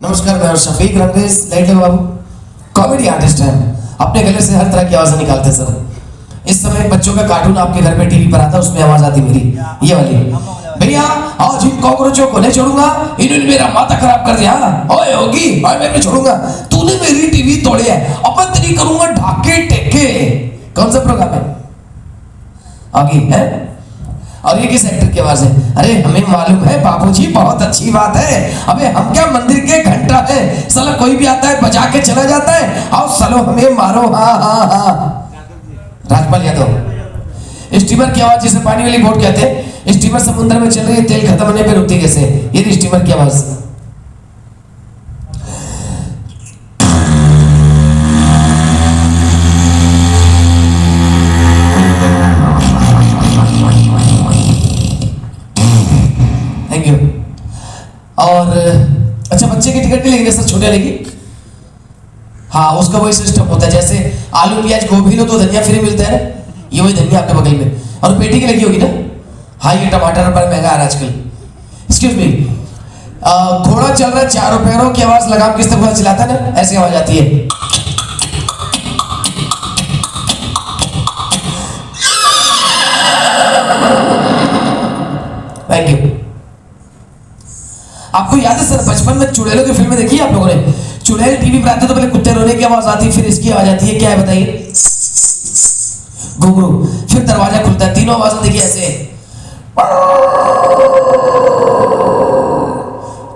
नमस्कार, मैं शफीक रंगरेज लाइट बाबू comedy artist हैं। अपने गले से हर तरह की आवाजें निकालते हैं सर। इस समय बच्चों का कार्टून आपके घर पे टीवी पर आता है, उसमें आवाज आती मेरी ये वाली, भैया आज इन कॉकरोचों को नहीं छोड़ूंगा, इन्होंने मेरा माथा खराब कर दिया। ओए होगी और मैं भी छोड़ूंगा, तूने मेरी टीवी तोड़ी है, अपन तेरी करूंगा ढाके टेके। कौन सा प्रोग्राम है आगे है? और ये किस एक्टर की आवाज है? अरे हमें मालूम है बाबूजी, बहुत अच्छी बात है। अबे हम क्या मंदिर के घंटा है, साला कोई भी आता है बजा के चला जाता है। आओ सालो हमें मारो। हाँ हाँ हाँ, राजपाल यादव। स्टीमर की आवाज जिसे पानी वाली बोट कहते हैं। स्टीमर समुद्र में चल रही है, तेल खत्म होने पे रुकती कैसे? ये स्टीमर की आवाज। Thank you. और अच्छा, बच्चे की टिकट नहीं लेंगे सर, छोटे लेगी? हाँ, उसका वही सिस्टम होता है, जैसे आलू प्याज गोभी लो तो धनिया फ्री मिलता है ना, ये वही धनिया आपके बगल में। और पेटी की लगी होगी ना? हाँ, ये टमाटर बड़ा महंगा आ रहा है आजकल। एक्सक्यूज मी, घोड़ा चल रहा है चारों पैरों की आवाज लगाम किस तरह चलाता है ना, ऐसी आवाज आती है। Thank you. आपको याद है सर, बचपन में चुड़ैलों की फिल्में देखी है आप लोगों ने? चुड़ैल टीवी पर आते तो पहले कुत्ते रोने की आवाज आती, फिर इसकी आवाज आती है, क्या है बताइए? घुंघरू। फिर दरवाजा खुलता है, तीनों आवाजें देखिए ऐसे।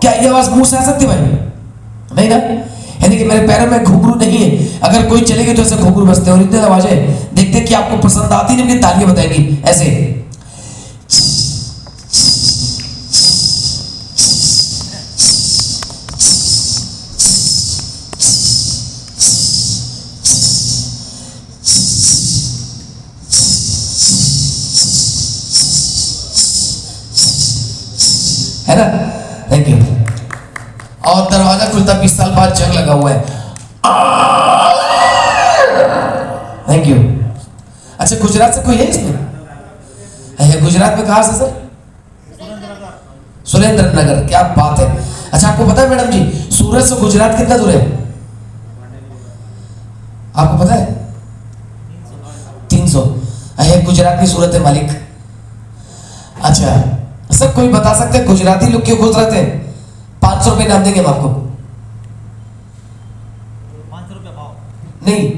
क्या ये आवाज मुंह से आ सकती है भाई? नहीं ना? यानी कि मेरे पैरों में घुंघरू नहीं है, अगर कोई चलेगी तो ऐसे घुंघरू बजते हैं। और इतने आवाजें देखते कि आपको पसंद आती नहीं, मुझे तालियां बताएगी ऐसे। है ना? Thank you. और दरवाजा खुलता 20 साल बाद जंग लगा हुआ है। Thank you. अच्छा, गुजरात से कोई है इसमें? है गुजरात में? कहाँ से सर? सुरेंद्र नगर। क्या बात है। अच्छा, आपको पता है मैडम जी, सूरत से गुजरात कितना दूर है? आपको पता है? 300। है गुजरात की सूरत है मालिक। अच्छा सर, कोई बता सकते हैं गुजराती लोग क्यों खुश रहते हैं? 500 रुपए नाम देंगे हम आपको। 500 रुपये भाव नहीं,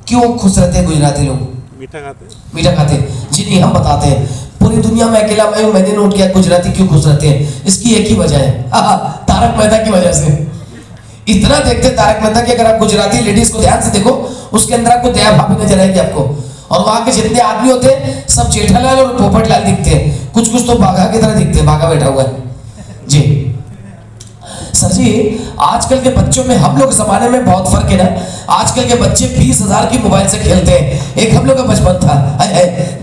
क्यों खुश रहते हैं गुजराती लोग? मीठा खाते हैं। मीठा खाते हैं जी? नहीं, हम बताते हैं। पूरी दुनिया में अकेला मैं हूं, मैंने नोट किया गुजराती क्यों खुश रहते हैं। इसकी एक ही वजह है, तारक मेहता की वजह से। इतना देखते तारक मेहता कि अगर आप गुजराती लेडीज को ध्यान से देखो, उसके अंदर आपको दया भाभी नजर आएगी आपको। और वहां के जितने आदमी होते हैं सब जेठालाल और पोपटलाल दिखते हैं, कुछ कुछ तो बाघा की तरह दिखते हैं, बाघा बैठा हुआ है जी। सर जी, आजकल के बच्चों में हम लोग जमाने में बहुत फर्क है ना। आजकल के बच्चे 20,000 की मोबाइल से खेलते हैं। एक हम लोग का बचपन था,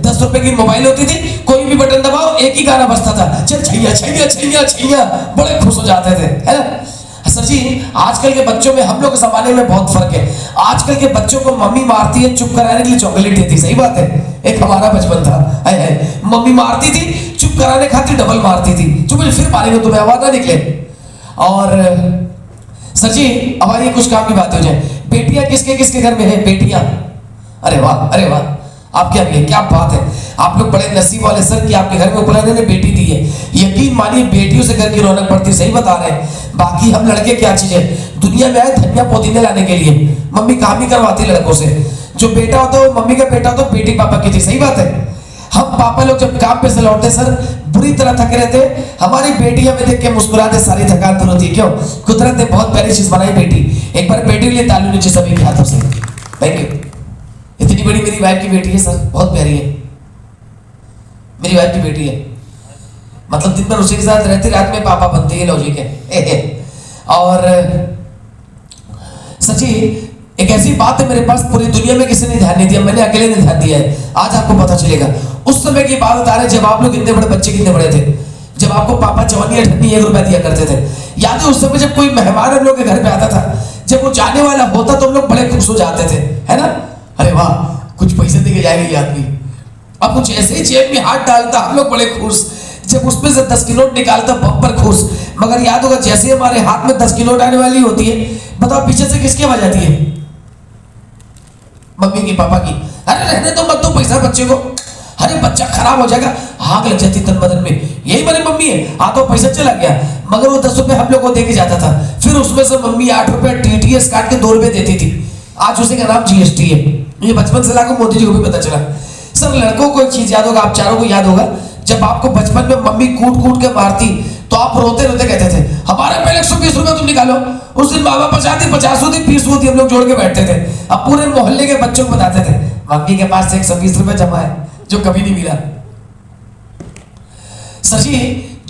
10 रुपए की मोबाइल होती थी, कोई भी बटन दबाओ एक ही गाना बजता था, चल छैया छैया छैया छैया, बड़े खुश हो जाते थे, है ना? सर जी, आजकल के बच्चों में हम लोग के जमाने में बहुत फर्क है। आजकल के बच्चों को मम्मी मारती है, चुप कराने के लिए चॉकलेट देती, सही बात है। एक हमारा बचपन था, मम्मी मारती थी, चुप कराने खातिर डबल मारती थी, चुप फिर मारेंगे तुम्हें, आवाज ना निकले। और सर जी, हमारी कुछ काम की बात हो जाए। बेटियां किसके किसके घर में है? बेटियां, अरे वाह अरे वाह, आपके यहाँ क्या बात है। आप लोग बड़े नसीब वाले सर कि आपके घर में खुदा ने बेटी दी है। यकीन मानिए बेटियों से घर की रौनक बढ़ती, सही बता रहे हैं। बाकी हम लड़के क्या चीज है, दुनिया में आए धनिया पुदीने लाने के लिए, मम्मी काम ही करवाती लड़कों से। जो बेटा होता है वो मम्मी का बेटा होता है, बेटी पापा की थी, सही बात है। हम पापा लोग जब काम पे से लौटते सर, बुरी तरह थके रहते, हमारी बेटी हमें देख के मुस्कुराते, सारी थकान दूर होती है। क्यों? कुदरत ने बहुत प्यारी चीज बनाई बेटी। एक बार बेटी के लिए ताली नीचे सभी के हाथों से। Thank you. इतनी बड़ी मेरी वाइफ की बेटी है सर, बहुत प्यारी है मेरी वाइफ की बेटी है। मतलब दिन भर उसी के साथ रहती, रात में पापा बनती है, लॉजिक है। और सच्ची एक ऐसी बात है मेरे पास, पूरी दुनिया में किसी ने ध्यान नहीं दिया, मैंने अकेले ने ध्यान दिया है। आज आपको पता चलेगा। उस समय की बात बता रहे जब आप लोग इतने बड़े बच्चे कितने बड़े थे, जब आपको पापा चवन्नी अठन्नी 1 रुपया दिया करते थे। याद है उस समय जब कोई मेहमान हम लोग के घर पे आता था, जब वो जाने वाला होता तो हम लोग बड़े खुश हो जाते थे, है ना? अरे वाह, कुछ पैसे देके जाएंगे ये आदमी। अब कुछ ऐसे ही जेब में हाथ डालता, हम लोग बड़े खुश। जब उसमें से 10 की नोट निकालता बम्पर खुश। मगर याद होगा जैसे ही हमारे हाथ में 10 की नोट आने वाली होती है, बताओ पीछे से किसकी आवाज आती है? मम्मी की, पापा की। अरे रहने तो मत दो पैसा बच्चे को, अरे बच्चा खराब हो जाएगा। आग लग जाती तन बदन में, यही मेरी मम्मी है। तो पैसा चला गया। मगर वो 10 रुपए हम लोग को दे के जाता था, फिर उसमें से मम्मी 8 रुपए TTS काट के 2 रुपए देती थी। आज उसी का नाम GST है। ये बचपन से लागू मोदी जी को भी पता चला। सर लड़कों को एक चीज याद होगा, आप चारों को याद होगा, जब आपको बचपन में मम्मी कूट कूट के मारती तो आप रोते रोते कहते थे हमारे पहले 120 रुपए तुम निकालो। उस दिन बाबा 50 होती 20 होती, हम लोग जोड़ के बैठते थे। अब पूरे मोहल्ले के बच्चों को बताते थे मम्मी के पास 120 रुपए जमा है, जो कभी नहीं मिला। सर जी,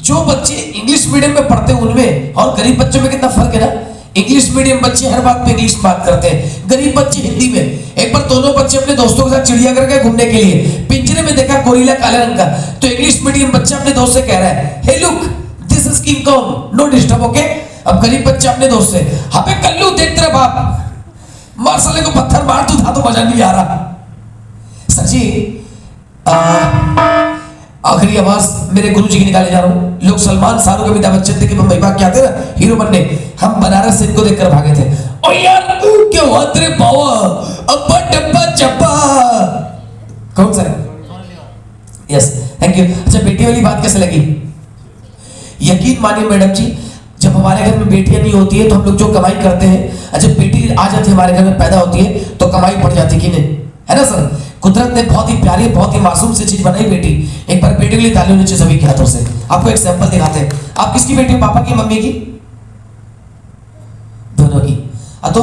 जो बच्चे इंग्लिश मीडियम में पढ़ते हैं उनमें और गरीब बच्चों में कितना फर्क है ना। इंग्लिश मीडियम बच्चे हर बात में इंग्लिश बात करते हैं, गरीब बच्चे हिंदी में। एक बार दोनों बच्चे अपने दोस्तों के साथ चिड़ियाघर गए घूमने के लिए, पिंजरे में देखा गोरिल्ला काले रंग का, तो इंग्लिश मीडियम बच्चा अपने दोस्त से कह रहा है hey look this is King Kong, no disturb, okay. अब गरीब बच्चा अपने दोस्त से अबे कल्लू देख तेरा बाप मार साले को पत्थर मार, तू था तो मजा नहीं आ रहा। सर जी आखिरी आवाज मेरे गुरुजी की निकाले जा रहा हूँ। लोग सलमान, शाहरुख, अमिताभ बच्चन थे कि महिमा क्या थे ना हीरो बनने, हम बनारस से इनको देखकर भागे थे। ओ यार क्या हुआ तेरे बावा, अब्बा डब्बा चप्पा। कौन सा है? Yes thank you. अच्छा बेटी वाली बात कैसे लगी? यकीन मानिए मैडम जी, जब हमारे घर में बेटियां नहीं होती है तो हम लोग जो कमाई करते हैं, अच्छा बेटी आ जाती है हमारे घर में पैदा होती है तो कमाई बढ़ जाती है कि नहीं, है ना सर। कुदरत ने बहुत ही प्यारी, बहुत ही मासूम सी चीज बनाई बेटी। एक बार बेटी के लिए ताली होनी चाहिए सभी के हाथों से। आपको एक सैंपल दिखाते हैं। आप किसकी बेटी हो, पापा की मम्मी की? दोनों की। तो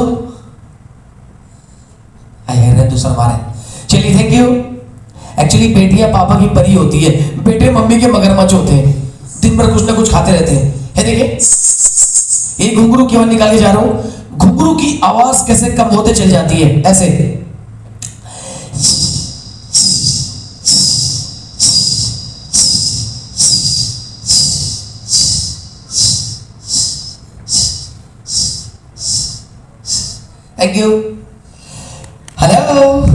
दूसरा मारे। चलिए थैंक यू। एक्चुअली बेटियां पापा की परी होती है, बेटे मम्मी के मगरमच्छ होते हैं, दिन भर कुछ ना कुछ खाते रहते हैं। है देखिए ये घुंघरू की आवाज निकाल के जा रहा हूं। घुंघरू की आवाज कैसे कम होते चल जाती है, ऐसे। Thank you. हेलो